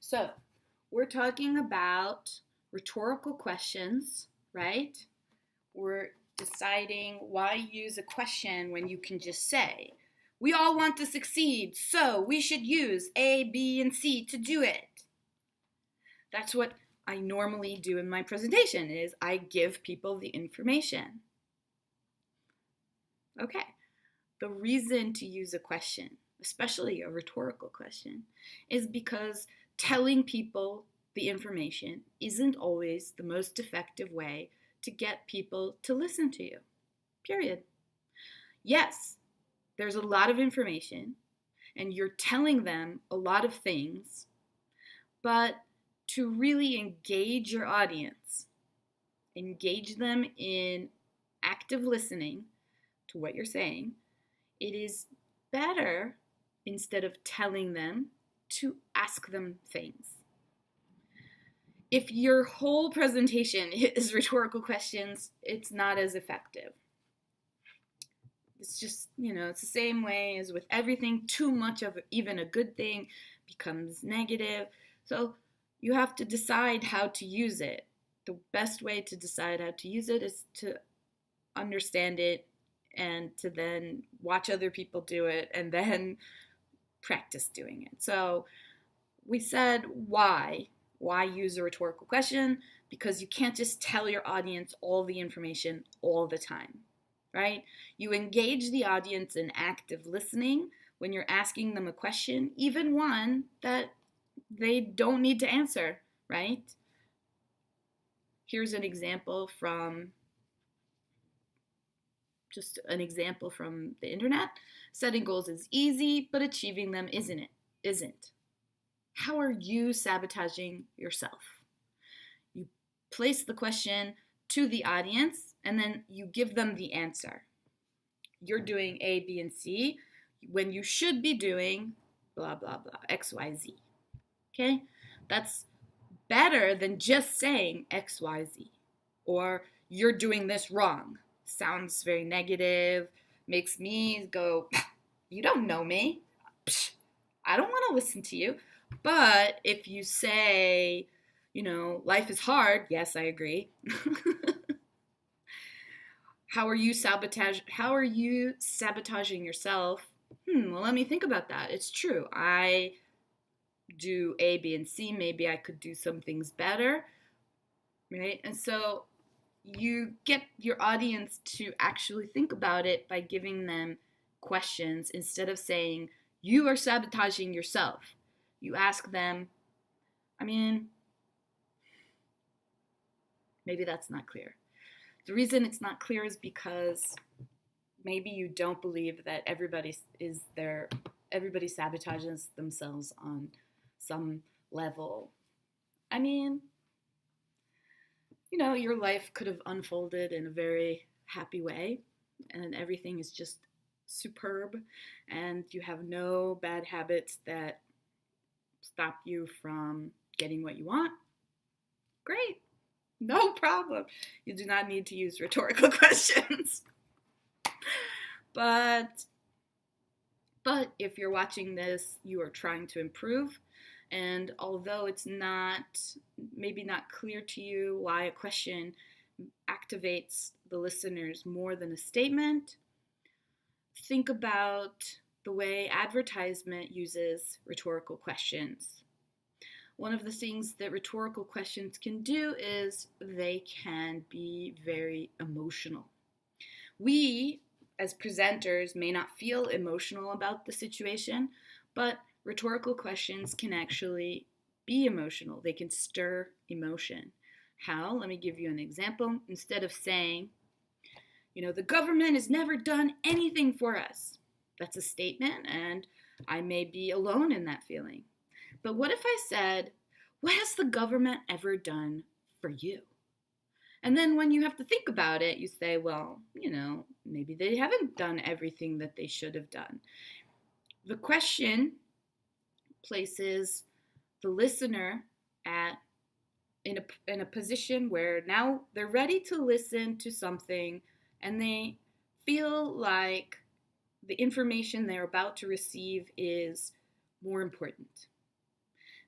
So, we're talking about rhetorical questions, right? We're deciding why use a question when you can just say, we all want to succeed, so we should use A, B, and C to do it. That's what I normally do in my presentation is I give people the information. Okay. The reason to use a question, especially a rhetorical question, is because telling people the information isn't always the most effective way to get people to listen to you. Period. Yes, there's a lot of information and you're telling them a lot of things, but to really engage your audience, engage them in active listening to what you're saying, it is better, instead of telling them, to ask them things. If your whole presentation is rhetorical questions, it's not as effective. It's just, it's the same way as with everything. Too much of even a good thing becomes negative. So you have to decide how to use it. The best way to decide how to use it is to understand it and to then watch other people do it and then practice doing it. So we said why use a rhetorical question? Because you can't just tell your audience all the information all the time, right? You engage the audience in active listening when you're asking them a question, even one that they don't need to answer, right? Here's an example from the internet. Setting goals is easy, but achieving them isn't. How are you sabotaging yourself? You place the question to the audience and then you give them the answer. You're doing A, B, and C when you should be doing blah, blah, blah, X, Y, Z. Okay? That's better than just saying X, Y, Z. Or you're doing this wrong. Sounds very negative, makes me go, you don't know me. I don't want to listen to you. But if you say, life is hard, yes, I agree. How are you sabotaging yourself? Well, let me think about that. It's true. I do A, B, and C. Maybe I could do some things better, right? And so you get your audience to actually think about it by giving them questions instead of saying, you are sabotaging yourself. You ask them, maybe that's not clear. The reason it's not clear is because maybe you don't believe that everybody sabotages themselves on some level. Your life could have unfolded in a very happy way and everything is just superb and you have no bad habits that stop you from getting what you want. Great. No problem. You do not need to use rhetorical questions. But if you're watching this, you are trying to improve. And although it's maybe not clear to you why a question activates the listeners more than a statement, think about the way advertisement uses rhetorical questions. One of the things that rhetorical questions can do is they can be very emotional. We, as presenters, may not feel emotional about the situation, but rhetorical questions can actually be emotional. They can stir emotion. How? Let me give you an example. Instead of saying, the government has never done anything for us. That's a statement, and I may be alone in that feeling. But what if I said, what has the government ever done for you? And then when you have to think about it, you say, well, maybe they haven't done everything that they should have done. The question places the listener in a position where now they're ready to listen to something and they feel like the information they're about to receive is more important.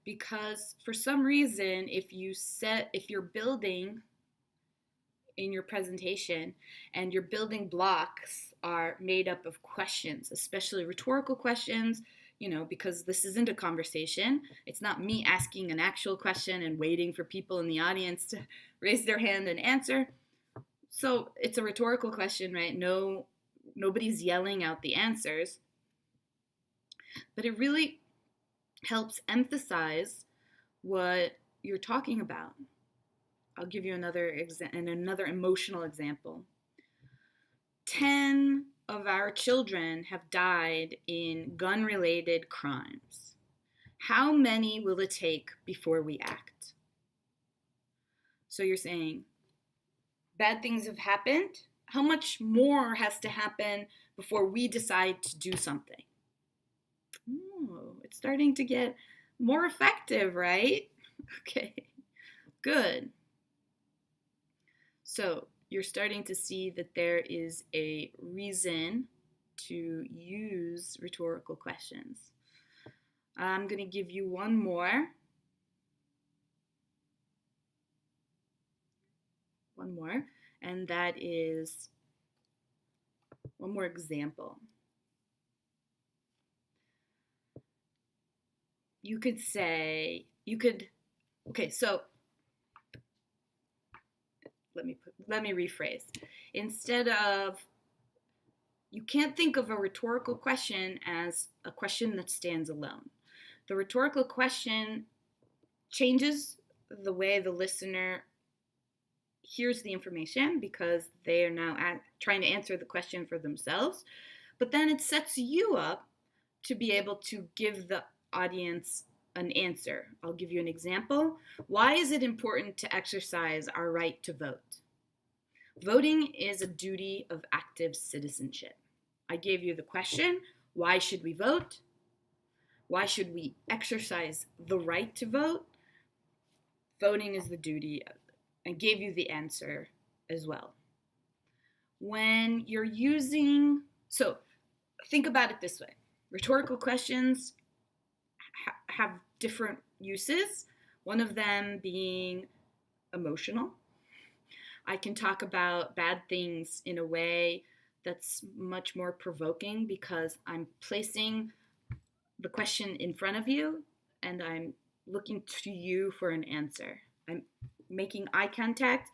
because for some reason, if you're building in your presentation and your building blocks are made up of questions, especially rhetorical questions, because this isn't a conversation. It's not me asking an actual question and waiting for people in the audience to raise their hand and answer. So it's a rhetorical question, right? Nobody's yelling out the answers, but it really helps emphasize what you're talking about. I'll give you another emotional example. 10 of our children have died in gun-related crimes. How many will it take before we act? So you're saying, bad things have happened. How much more has to happen before we decide to do something? Oh, it's starting to get more effective, right? Okay, good. So you're starting to see that there is a reason to use rhetorical questions. I'm going to give you one more. And that is one more example. Okay, so let me rephrase. You can't think of a rhetorical question as a question that stands alone. The rhetorical question changes the way the listener hears the information because they are now trying to answer the question for themselves. But then it sets you up to be able to give the audience an answer. I'll give you an example. Why is it important to exercise our right to vote? Voting is a duty of active citizenship. I gave you the question, why should we vote? Why should we exercise the right to vote? Voting is the duty, and gave you the answer as well. When you're so think about it this way. Rhetorical questions have different uses, one of them being emotional. I can talk about bad things in a way that's much more provoking because I'm placing the question in front of you and I'm looking to you for an answer. I'm making eye contact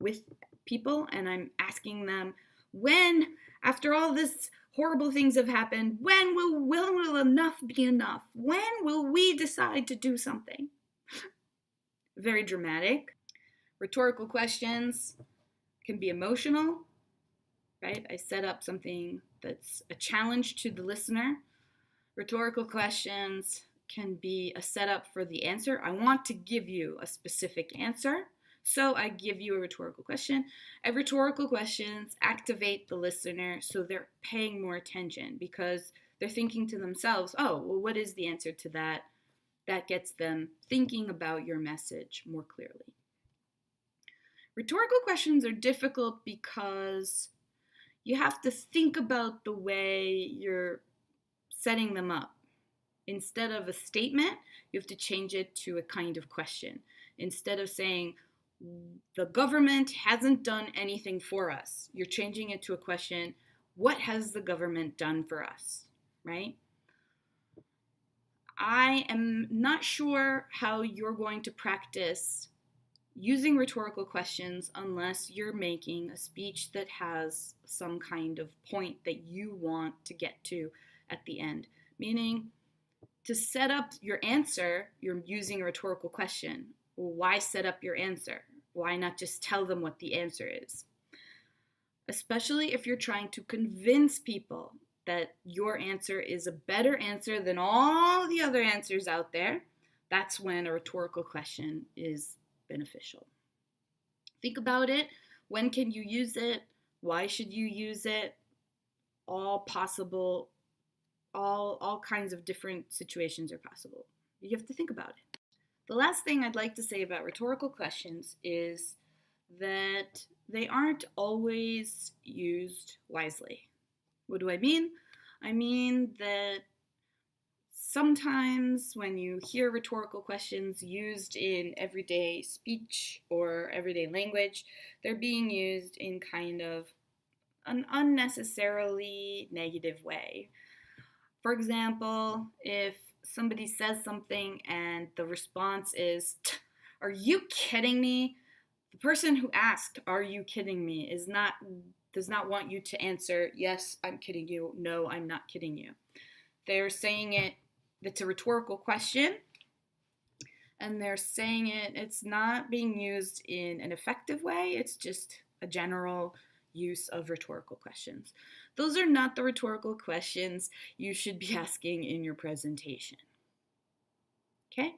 with people and I'm asking them, when, after all this horrible things have happened, when will enough be enough? When will we decide to do something? Very dramatic. Rhetorical questions can be emotional, right? I set up something that's a challenge to the listener. Rhetorical questions can be a setup for the answer. I want to give you a specific answer, so I give you a rhetorical question. And rhetorical questions activate the listener so they're paying more attention because they're thinking to themselves, oh, well, what is the answer to that? That gets them thinking about your message more clearly. Rhetorical questions are difficult because you have to think about the way you're setting them up. Instead of a statement, you have to change it to a kind of question. Instead of saying, the government hasn't done anything for us, you're changing it to a question, what has the government done for us, right? I am not sure how you're going to practice using rhetorical questions unless you're making a speech that has some kind of point that you want to get to at the end. Meaning, to set up your answer, you're using a rhetorical question. Well, why set up your answer? Why not just tell them what the answer is? Especially if you're trying to convince people that your answer is a better answer than all the other answers out there, that's when a rhetorical question is beneficial. Think about it. When can you use it? Why should you use it? All possible, all kinds of different situations are possible. You have to think about it. The last thing I'd like to say about rhetorical questions is that they aren't always used wisely. What do I mean? I mean that sometimes when you hear rhetorical questions used in everyday speech or everyday language, they're being used in kind of an unnecessarily negative way. For example, if somebody says something and the response is, "Are you kidding me?" The person who asked, "Are you kidding me?" does not want you to answer, "Yes, I'm kidding you." "No, I'm not kidding you." They're saying it's a rhetorical question, and they're saying it's not being used in an effective way. It's just a general use of rhetorical questions. Those are not the rhetorical questions you should be asking in your presentation. Okay?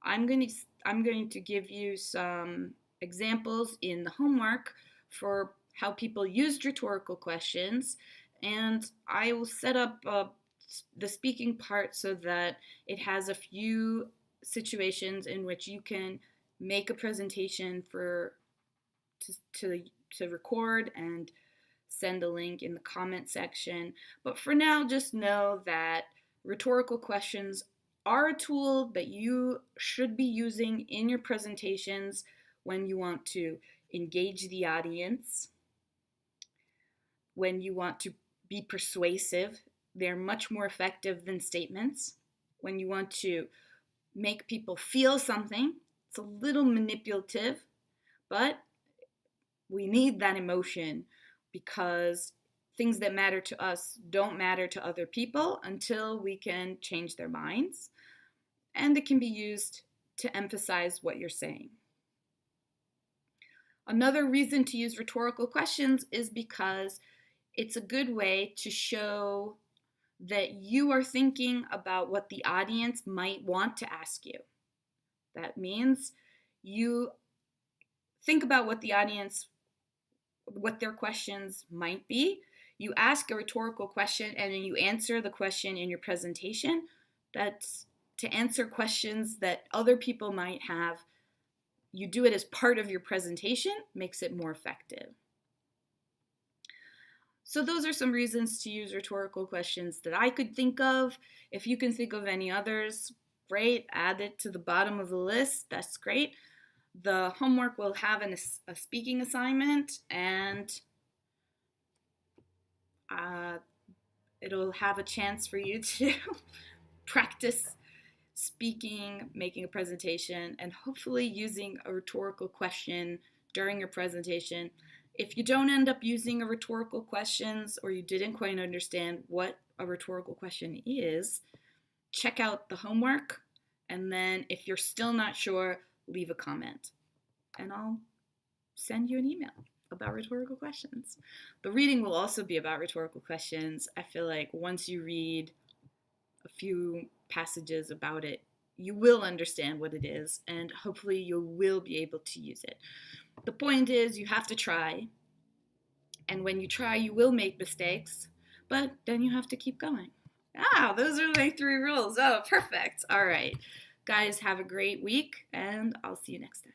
I'm going to give you some examples in the homework for how people used rhetorical questions, and I will set up the speaking part so that it has a few situations in which you can make a presentation to record and send a link in the comment section. But for now, just know that rhetorical questions are a tool that you should be using in your presentations when you want to engage the audience, when you want to be persuasive. They're much more effective than statements. When you want to make people feel something, it's a little manipulative, but we need that emotion because things that matter to us don't matter to other people until we can change their minds. And it can be used to emphasize what you're saying. Another reason to use rhetorical questions is because it's a good way to show that you are thinking about what the audience might want to ask you. That means you think about what their questions might be. You ask a rhetorical question and then you answer the question in your presentation. That's to answer questions that other people might have. You do it as part of your presentation, makes it more effective. So those are some reasons to use rhetorical questions that I could think of. If you can think of any others, great, add it to the bottom of the list. That's great. The homework will have a speaking assignment, and it'll have a chance for you to practice speaking, making a presentation, and hopefully using a rhetorical question during your presentation. If you don't end up using a rhetorical questions or you didn't quite understand what a rhetorical question is, check out the homework, and then if you're still not sure, leave a comment, and I'll send you an email about rhetorical questions. The reading will also be about rhetorical questions. I feel like once you read a few passages about it, you will understand what it is, and hopefully you will be able to use it. The point is you have to try, and when you try, you will make mistakes, but then you have to keep going. Those are my 3 rules. Oh, perfect. All right. Guys, have a great week, and I'll see you next time.